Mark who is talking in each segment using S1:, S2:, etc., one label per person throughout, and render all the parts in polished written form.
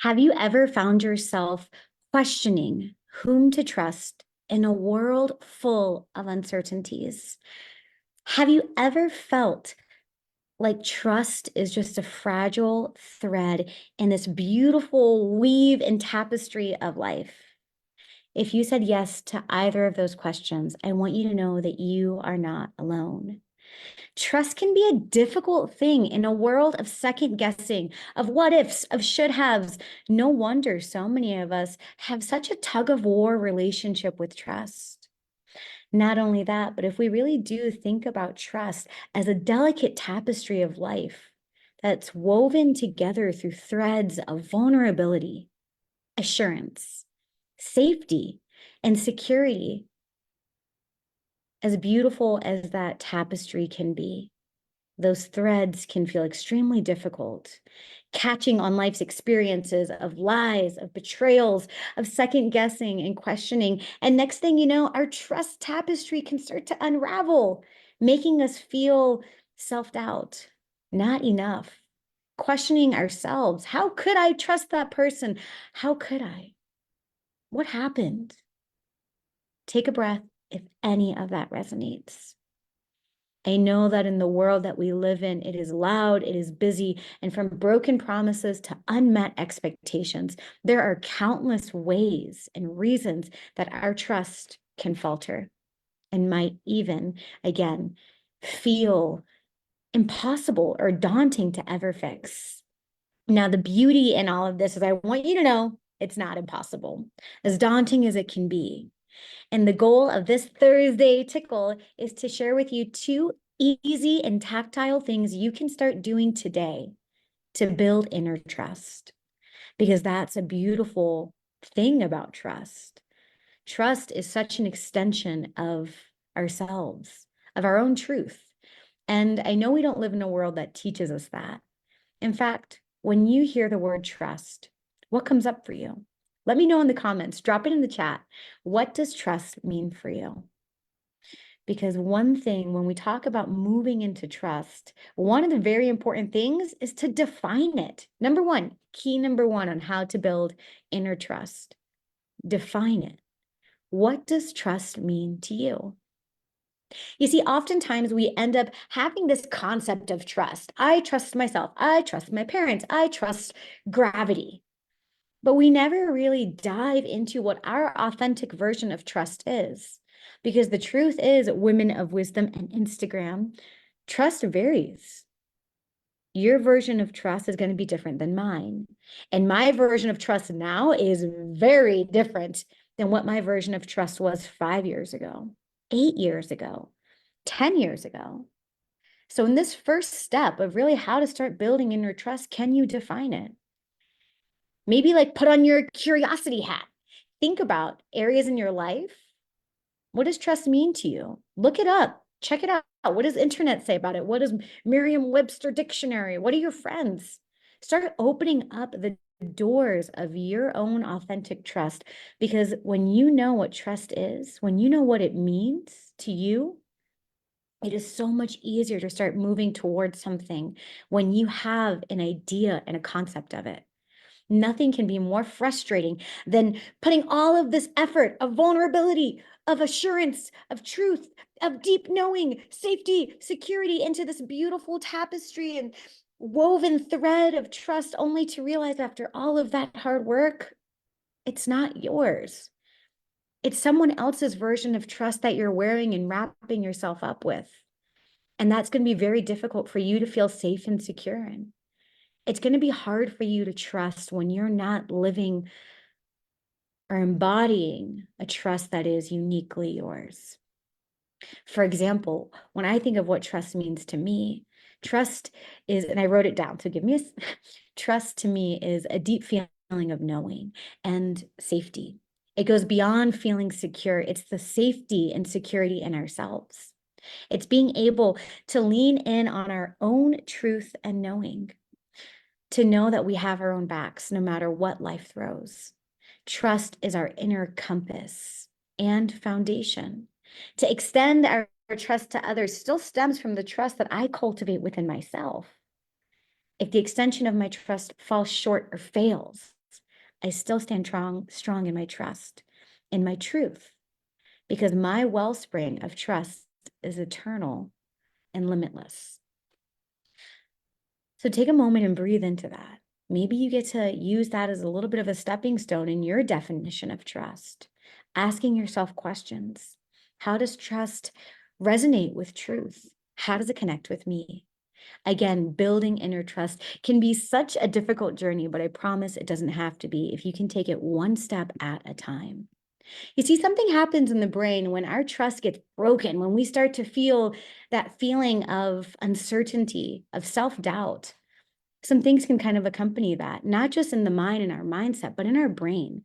S1: Have you ever found yourself questioning whom to trust in a world full of uncertainties? Have you ever felt like trust is just a fragile thread in this beautiful weave and tapestry of life? If you said yes to either of those questions, I want you to know that you are not alone. Trust can be a difficult thing in a world of second guessing, of what ifs, of should haves. No wonder so many of us have such a tug of war relationship with trust. Not only that, but if we really do think about trust as a delicate tapestry of life that's woven together through threads of vulnerability, assurance, safety, and security, as beautiful as that tapestry can be, those threads can feel extremely difficult. Catching on life's experiences of lies, of betrayals, of second guessing and questioning. And next thing you know, our trust tapestry can start to unravel, making us feel self-doubt, not enough, questioning ourselves. How could I trust that person? How could I? What happened? Take a breath if any of that resonates. I know that in the world that we live in, it is loud, it is busy, and from broken promises to unmet expectations, there are countless ways and reasons that our trust can falter and might even, again, feel impossible or daunting to ever fix. Now, the beauty in all of this is I want you to know it's not impossible, as daunting as it can be. And the goal of this Thursday Tickle is to share with you two easy and tactile things you can start doing today to build inner trust. Because that's a beautiful thing about trust. Trust is such an extension of ourselves, of our own truth. And I know we don't live in a world that teaches us that. In fact, when you hear the word trust, what comes up for you? Let me know in the comments, drop it in the chat. What does trust mean for you? Because one thing, when we talk about moving into trust, one of the very important things is to define it. Number one, key number one on how to build inner trust. Define it. What does trust mean to you? You see, oftentimes we end up having this concept of trust. I trust myself. I trust my parents. I trust gravity. But we never really dive into what our authentic version of trust is. Because the truth is, women of wisdom and Instagram, trust varies. Your version of trust is going to be different than mine. And my version of trust now is very different than what my version of trust was 5 years ago, 8 years ago, 10 years ago. So in this first step of really how to start building inner trust, can you define it? Maybe like put on your curiosity hat. Think about areas in your life. What does trust mean to you? Look it up. Check it out. What does internet say about it? What does Merriam-Webster dictionary? What are your friends? Start opening up the doors of your own authentic trust, because when you know what trust is, when you know what it means to you, it is so much easier to start moving towards something when you have an idea and a concept of it. Nothing can be more frustrating than putting all of this effort of vulnerability, of assurance, of truth, of deep knowing, safety, security into this beautiful tapestry and woven thread of trust, only to realize after all of that hard work, it's not yours. It's someone else's version of trust that you're wearing and wrapping yourself up with. And that's going to be very difficult for you to feel safe and secure in. It's going to be hard for you to trust when you're not living or embodying a trust that is uniquely yours. For example, when I think of what trust means to me, trust is, and I wrote it down, so give me a, trust to me is a deep feeling of knowing and safety. It goes beyond feeling secure. It's the safety and security in ourselves. It's being able to lean in on our own truth and knowing, to know that we have our own backs no matter what life throws. Trust is our inner compass and foundation. To extend our trust to others still stems from the trust that I cultivate within myself. If the extension of my trust falls short or fails, I still stand strong in my trust, in my truth, because my wellspring of trust is eternal and limitless. So take a moment and breathe into that. Maybe you get to use that as a little bit of a stepping stone in your definition of trust, asking yourself questions. How does trust resonate with truth? How does it connect with me? Again, building inner trust can be such a difficult journey, but I promise it doesn't have to be if you can take it one step at a time. You see, something happens in the brain when our trust gets broken, when we start to feel that feeling of uncertainty, of self-doubt. Some things can kind of accompany that, not just in the mind and our mindset, but in our brain.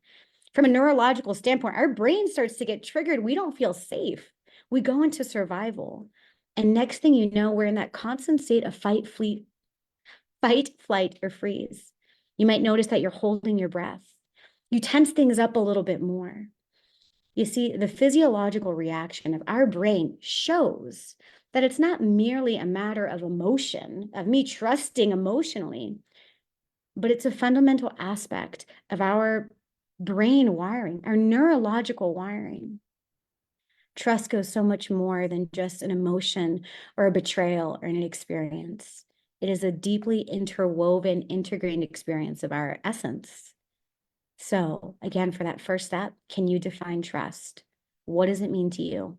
S1: From a neurological standpoint, our brain starts to get triggered. We don't feel safe. We go into survival. And next thing you know, we're in that constant state of fight, flight, or freeze. You might notice that you're holding your breath. You tense things up a little bit more. You see, the physiological reaction of our brain shows that it's not merely a matter of emotion, of me trusting emotionally, but it's a fundamental aspect of our brain wiring, our neurological wiring. Trust goes so much more than just an emotion or a betrayal or an experience. It is a deeply interwoven, integrated experience of our essence. So again, for that first step, can you define trust? What does it mean to you?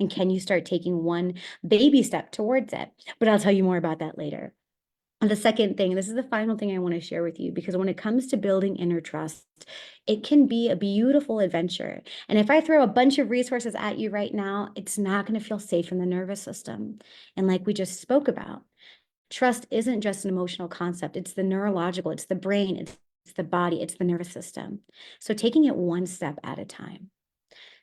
S1: And can you start taking one baby step towards it? But I'll tell you more about that later. And the second thing, this is the final thing I want to share with you, because when it comes to building inner trust, it can be a beautiful adventure. And if I throw a bunch of resources at you right now, it's not going to feel safe in the nervous system. And like we just spoke about, trust isn't just an emotional concept. It's the neurological, it's the brain, it's the body, it's the nervous system. So taking it one step at a time.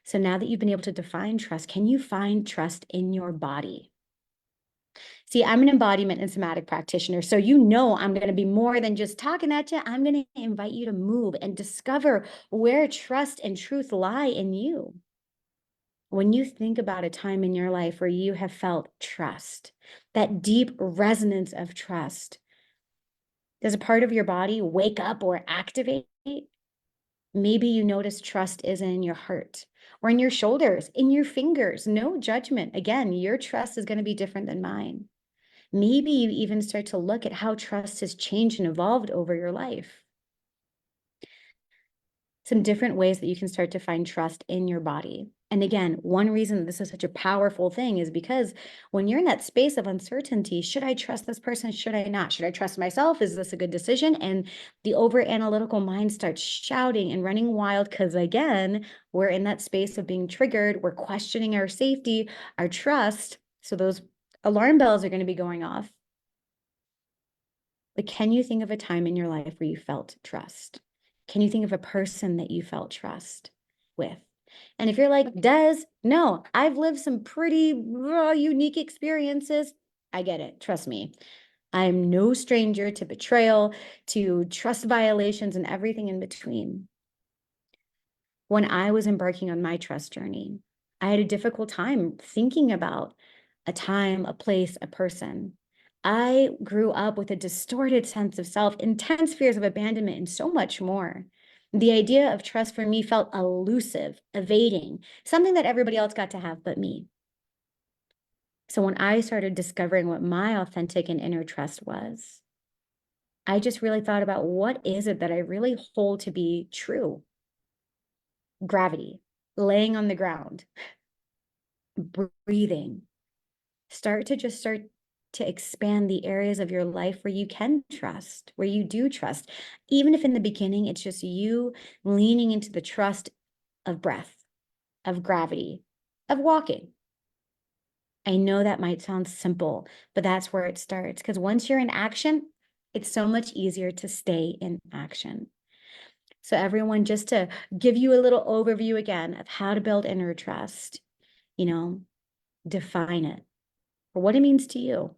S1: So now that you've been able to define trust, can you find trust in your body? See, I'm an embodiment and somatic practitioner, so you know I'm going to be more than just talking at you. I'm going to invite you to move and discover where trust and truth lie in you. When you think about a time in your life where you have felt trust, that deep resonance of trust, does a part of your body wake up or activate? Maybe you notice trust is in your heart or in your shoulders, in your fingers. No judgment. Again, your trust is going to be different than mine. Maybe you even start to look at how trust has changed and evolved over your life. Some different ways that you can start to find trust in your body. And again, one reason this is such a powerful thing is because when you're in that space of uncertainty, should I trust this person? Should I not? Should I trust myself? Is this a good decision? And the over analytical mind starts shouting and running wild because, again, we're in that space of being triggered. We're questioning our safety, our trust. So those alarm bells are going to be going off. But can you think of a time in your life where you felt trust? Can you think of a person that you felt trust with? And if you're like, Des, no, I've lived some pretty unique experiences. I get it. Trust me. I'm no stranger to betrayal, to trust violations, and everything in between. When I was embarking on my trust journey, I had a difficult time thinking about a time, a place, a person. I grew up with a distorted sense of self, intense fears of abandonment, and so much more. The idea of trust for me felt elusive, evading, something that everybody else got to have but me. So when I started discovering what my authentic and inner trust was, I just really thought about what is it that I really hold to be true? Gravity, laying on the ground, breathing. Start to expand the areas of your life where you can trust, where you do trust. Even if in the beginning, it's just you leaning into the trust of breath, of gravity, of walking. I know that might sound simple, but that's where it starts. Because once you're in action, it's so much easier to stay in action. So everyone, just to give you a little overview again of how to build inner trust, define it for what it means to you.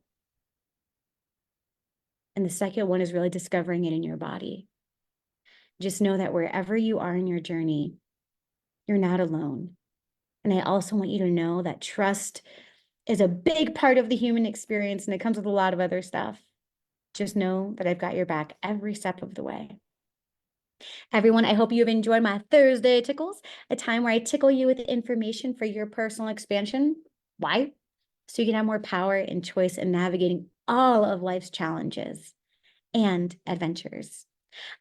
S1: And the second one is really discovering it in your body. Just know that wherever you are in your journey, you're not alone. And I also want you to know that trust is a big part of the human experience, and it comes with a lot of other stuff. Just know that I've got your back every step of the way. Everyone, I hope you've enjoyed my Thursday Tickles, a time where I tickle you with information for your personal expansion. Why? So you can have more power and choice in navigating all of life's challenges and adventures.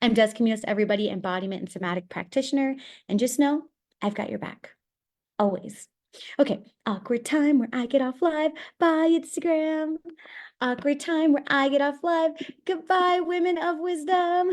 S1: I'm Des Caminos, everybody, embodiment and somatic practitioner. And just know, I've got your back. Always. Okay, awkward time where I get off live. Bye, Instagram. Awkward time where I get off live. Goodbye, women of wisdom.